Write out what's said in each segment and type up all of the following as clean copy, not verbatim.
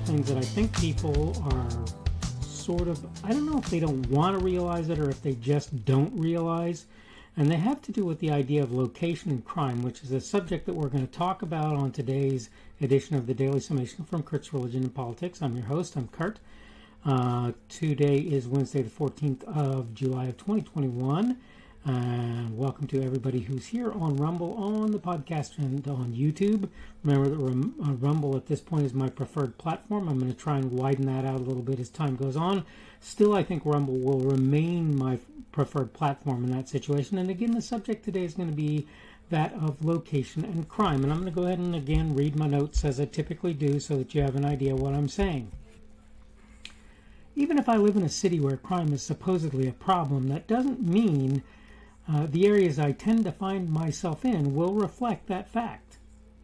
things that I think people are sort of, I don't know if they don't want to realize it or if they just don't realize. And they have to do with the idea of location and crime, which is a subject that we're going to talk about on today's edition of the Daily Summation from Kurt's Religion and Politics. I'm your host, I'm Kurt. Today is Wednesday, the 14th of July of 2021. And welcome to everybody who's here on Rumble, on the podcast, and on YouTube. Remember that Rumble at this point is my preferred platform. I'm going to try and widen that out a little bit as time goes on. Still, I think Rumble will remain my preferred platform in that situation. And again, the subject today is going to be that of location and crime. And I'm going to go ahead and again read my notes as I typically do so that you have an idea what I'm saying. Even if I live in a city where crime is supposedly a problem, that doesn't mean the areas I tend to find myself in will reflect that fact.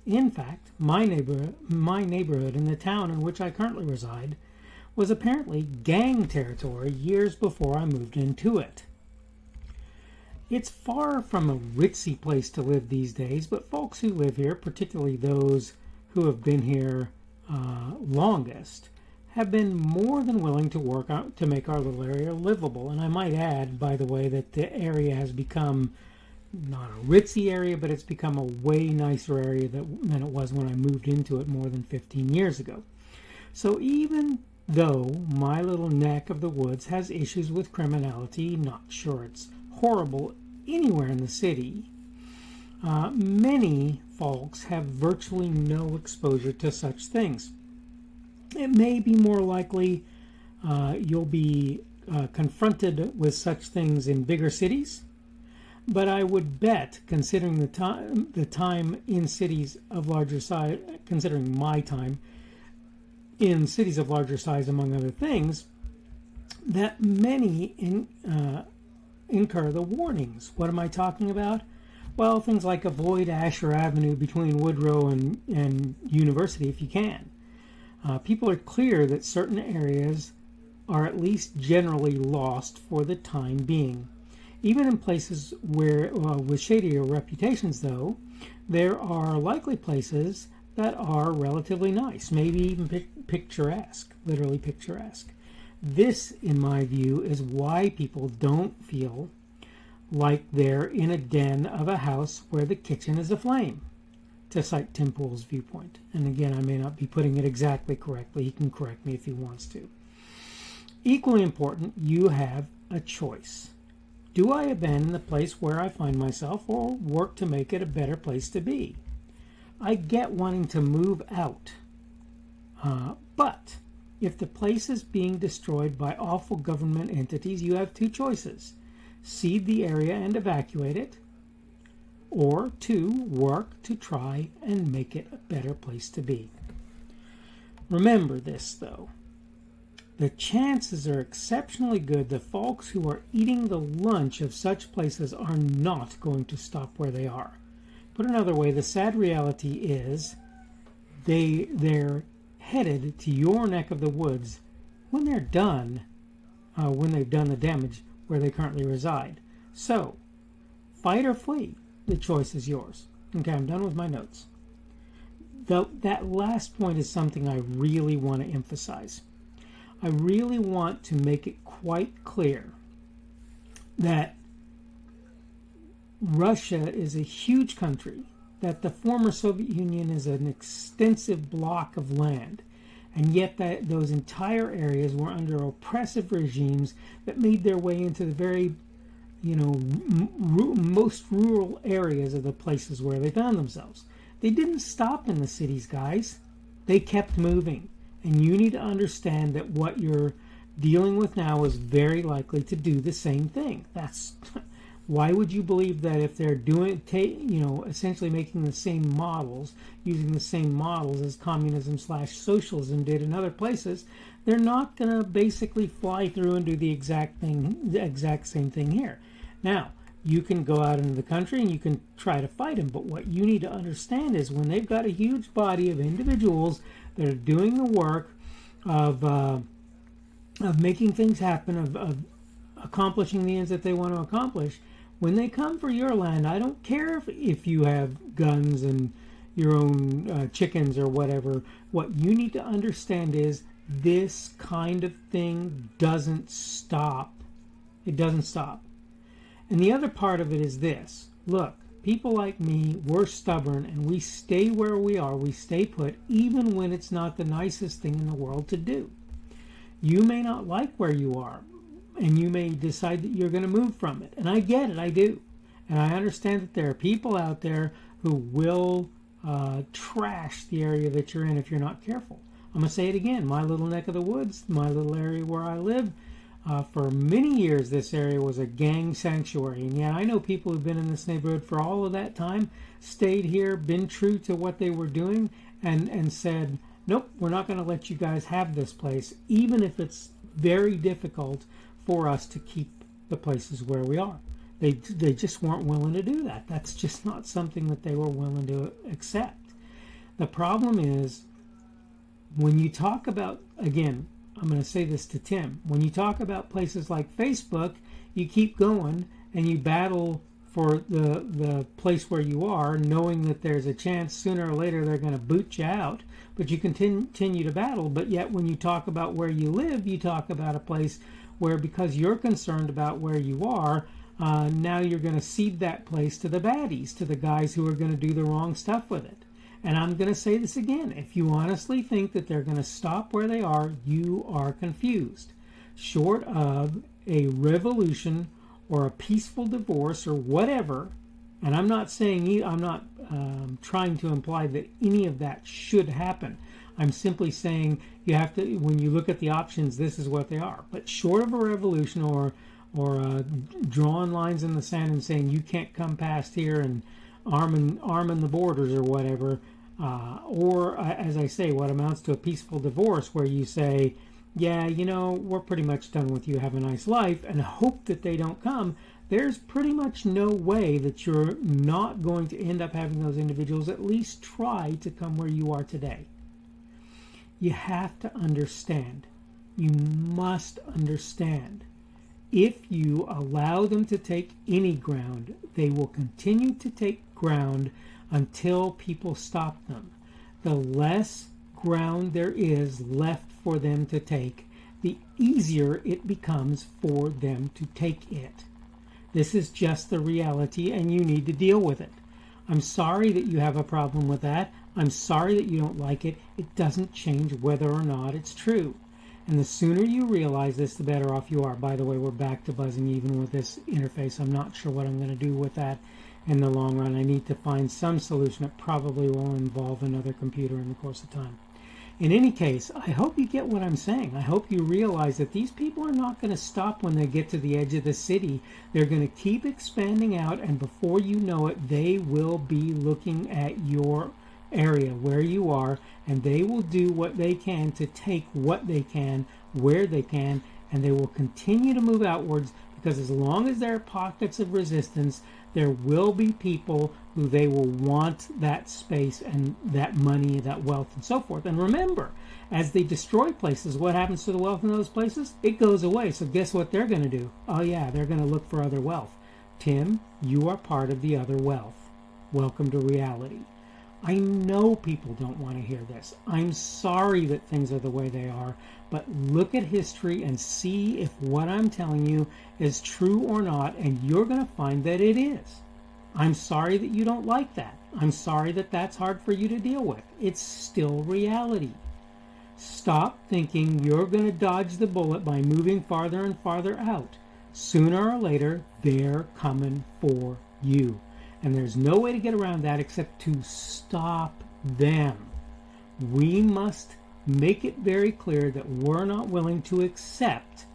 In fact, my neighborhood in the town in which I currently reside was apparently gang territory years before I moved into it. It's far from a ritzy place to live these days, but folks who live here, particularly those who have been here longest, have been more than willing to work out to make our little area livable. And I might add, by the way, that the area has become not a ritzy area, but it's become a way nicer area than it was when I moved into it more than 15 years ago. So even though my little neck of the woods has issues with criminality, not sure it's horrible anywhere in the city, many folks have virtually no exposure to such things. It may be more likely you'll be confronted with such things in bigger cities, but I would bet, considering the time in cities of larger size, considering my time in cities of larger size, among other things, that many incur the warnings. What am I talking about? Well, things like avoid Asher Avenue between Woodrow and University if you can. People are clear that certain areas are at least generally lost for the time being. Even in places where, with shadier reputations, though, there are likely places that are relatively nice, maybe even picturesque, literally picturesque. This, in my view, is why people don't feel like they're in a den of a house where the kitchen is aflame, to cite Tim Pool's viewpoint. And again, I may not be putting it exactly correctly. He can correct me if he wants to. Equally important, you have a choice. Do I abandon the place where I find myself or work to make it a better place to be? I get wanting to move out. But if the place is being destroyed by awful government entities, you have two choices. Cede the area and evacuate it, or two, work to try and make it a better place to be. Remember this, though. The chances are exceptionally good that folks who are eating the lunch of such places are not going to stop where they are. Put another way, the sad reality is they're headed to your neck of the woods when they're done, when they've done the damage where they currently reside. So, fight or flee. The choice is yours. Okay, I'm done with my notes. That last point is something I really want to emphasize. I really want to make it quite clear that Russia is a huge country, that the former Soviet Union is an extensive block of land, and yet that those entire areas were under oppressive regimes that made their way into the very most rural areas of the places where they found themselves. They didn't stop in the cities, guys. They kept moving. And you need to understand that what you're dealing with now is very likely to do the same thing. That's why would you believe that if they're essentially making the same models, using the same models as communism/socialism did in other places, they're not going to basically fly through and do the exact same thing here. Now, you can go out into the country and you can try to fight them, but what you need to understand is when they've got a huge body of individuals that are doing the work of making things happen, of accomplishing the ends that they want to accomplish, when they come for your land, I don't care if you have guns and chickens or whatever. What you need to understand is this kind of thing doesn't stop. It doesn't stop. And the other part of it is this. Look, people like me, we're stubborn and we stay where we are. We stay put even when it's not the nicest thing in the world to do. You may not like where you are, and you may decide that you're going to move from it. And I get it, I do. And I understand that there are people out there who will trash the area that you're in if you're not careful. I'm going to say it again. My little neck of the woods, my little area where I live, for many years this area was a gang sanctuary. And yeah, I know people who've been in this neighborhood for all of that time, stayed here, been true to what they were doing, and said, nope, we're not going to let you guys have this place, even if it's very difficult for us to keep the places where we are. They just weren't willing to do that. That's just not something that they were willing to accept. The problem is, when you talk about, again, I'm going to say this to Tim, when you talk about places like Facebook, you keep going and you battle for the place where you are, knowing that there's a chance sooner or later they're going to boot you out, but you continue to battle. But yet when you talk about where you live, you talk about a place where, because you're concerned about where you are, now you're going to cede that place to the baddies, to the guys who are going to do the wrong stuff with it. And I'm going to say this again. If you honestly think that they're going to stop where they are, you are confused. Short of a revolution or a peaceful divorce or whatever, and I'm not saying, I'm not trying to imply that any of that should happen. I'm simply saying you have to, when you look at the options, this is what they are. But short of a revolution or drawing lines in the sand and saying you can't come past here and arming the borders or whatever, or as I say, what amounts to a peaceful divorce where you say, yeah, we're pretty much done with you, have a nice life, and hope that they don't come, there's pretty much no way that you're not going to end up having those individuals at least try to come where you are today. You have to understand. You must understand. If you allow them to take any ground, they will continue to take ground until people stop them. The less ground there is left for them to take, the easier it becomes for them to take it. This is just the reality, and you need to deal with it. I'm sorry that you have a problem with that. I'm sorry that you don't like it. It doesn't change whether or not it's true. And the sooner you realize this, the better off you are. By the way, we're back to buzzing even with this interface. I'm not sure what I'm going to do with that in the long run. I need to find some solution that probably will involve another computer in the course of time. In any case, I hope you get what I'm saying. I hope you realize that these people are not going to stop when they get to the edge of the city. They're going to keep expanding out, and before you know it, they will be looking at your area where you are, and they will do what they can to take what they can, where they can, and they will continue to move outwards, because as long as there are pockets of resistance, there will be people who they will want that space and that money, that wealth, and so forth. And remember, as they destroy places, what happens to the wealth in those places? It goes away. So guess what they're going to do? Oh yeah, they're going to look for other wealth. Tim, you are part of the other wealth. Welcome to reality. I know people don't want to hear this. I'm sorry that things are the way they are, but look at history and see if what I'm telling you is true or not, and you're going to find that it is. I'm sorry that you don't like that. I'm sorry that that's hard for you to deal with. It's still reality. Stop thinking you're going to dodge the bullet by moving farther and farther out. Sooner or later, they're coming for you. And there's no way to get around that except to stop them. We must make it very clear that we're not willing to accept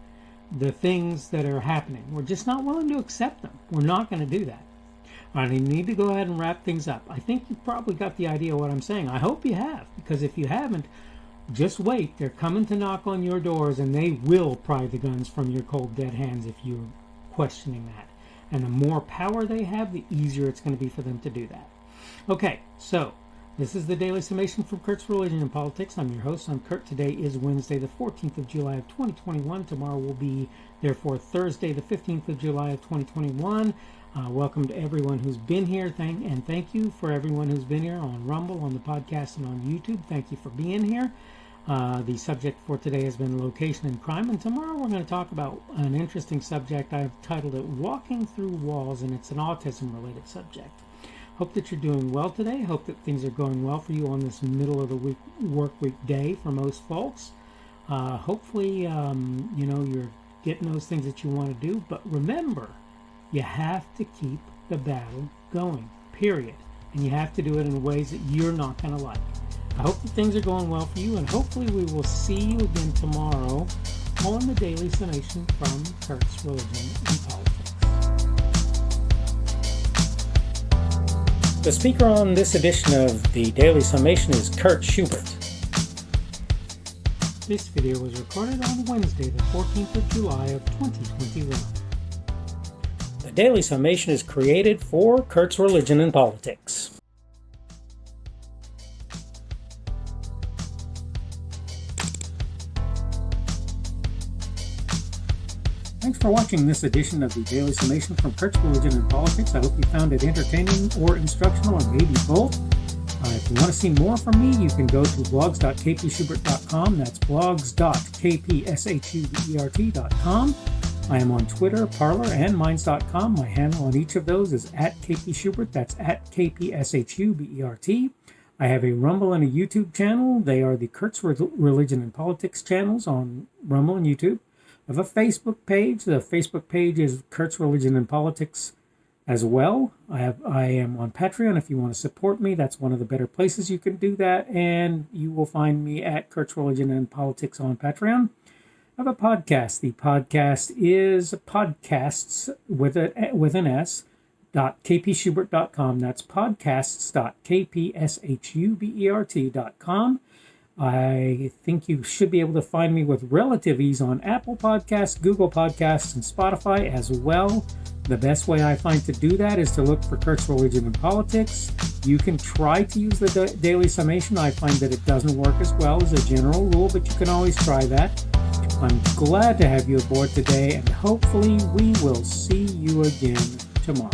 the things that are happening. We're just not willing to accept them. We're not going to do that. All right, I need to go ahead and wrap things up. I think you've probably got the idea of what I'm saying. I hope you have, because if you haven't, just wait. They're coming to knock on your doors, and they will pry the guns from your cold, dead hands if you're questioning that. And the more power they have, the easier it's going to be for them to do that. Okay, so This is the Daily Summation from Kurt's Religion and Politics. I'm your host. I'm Kurt. Today is Wednesday, the 14th of July of 2021. Tomorrow will be, therefore, Thursday, the 15th of July of 2021. Welcome to everyone who's been here. Thank you for everyone who's been here on Rumble, on the podcast, and on YouTube. Thank you for being here. The subject for today has been location and crime, and tomorrow we're going to talk about an interesting subject. I've titled it Walking Through Walls, and it's an autism-related subject. Hope that you're doing well today. Hope that things are going well for you on this middle of the week work week day for most folks. Hopefully, you're getting those things that you want to do. But remember, you have to keep the battle going, period. And you have to do it in ways that you're not going to like. I hope that things are going well for you, and hopefully we will see you again tomorrow on the Daily Summation from Kurt's Religion and Politics. The speaker on this edition of the Daily Summation is Kurt Schubert. This video was recorded on Wednesday, the 14th of July of 2021. The Daily Summation is created for Kurt's Religion and Politics. Thanks for watching this edition of the Daily Summation from Kurt's Religion and Politics. I hope you found it entertaining or instructional, or maybe both. If you want to see more from me, you can go to blogs.kpschubert.com. That's blogs.kpschubert.com. I am on Twitter, Parler, and Minds.com. My handle on each of those is @kpschubert. That's @kpschubert. I have a Rumble and a YouTube channel. They are the Kurt's Religion and Politics channels on Rumble and YouTube. I have a Facebook page. The Facebook page is Kurt's Religion and Politics as well. I am on Patreon. If you want to support me, that's one of the better places you can do that. And you will find me at Kurt's Religion and Politics on Patreon. I have a podcast. The podcast is podcasts with an S, .kpschubert.com. That's podcasts.kpschubert.com. I think you should be able to find me with relative ease on Apple Podcasts, Google Podcasts, and Spotify as well. The best way I find to do that is to look for Kurt's Religion and Politics. You can try to use the Daily Summation. I find that it doesn't work as well as a general rule, but you can always try that. I'm glad to have you aboard today, and hopefully we will see you again tomorrow.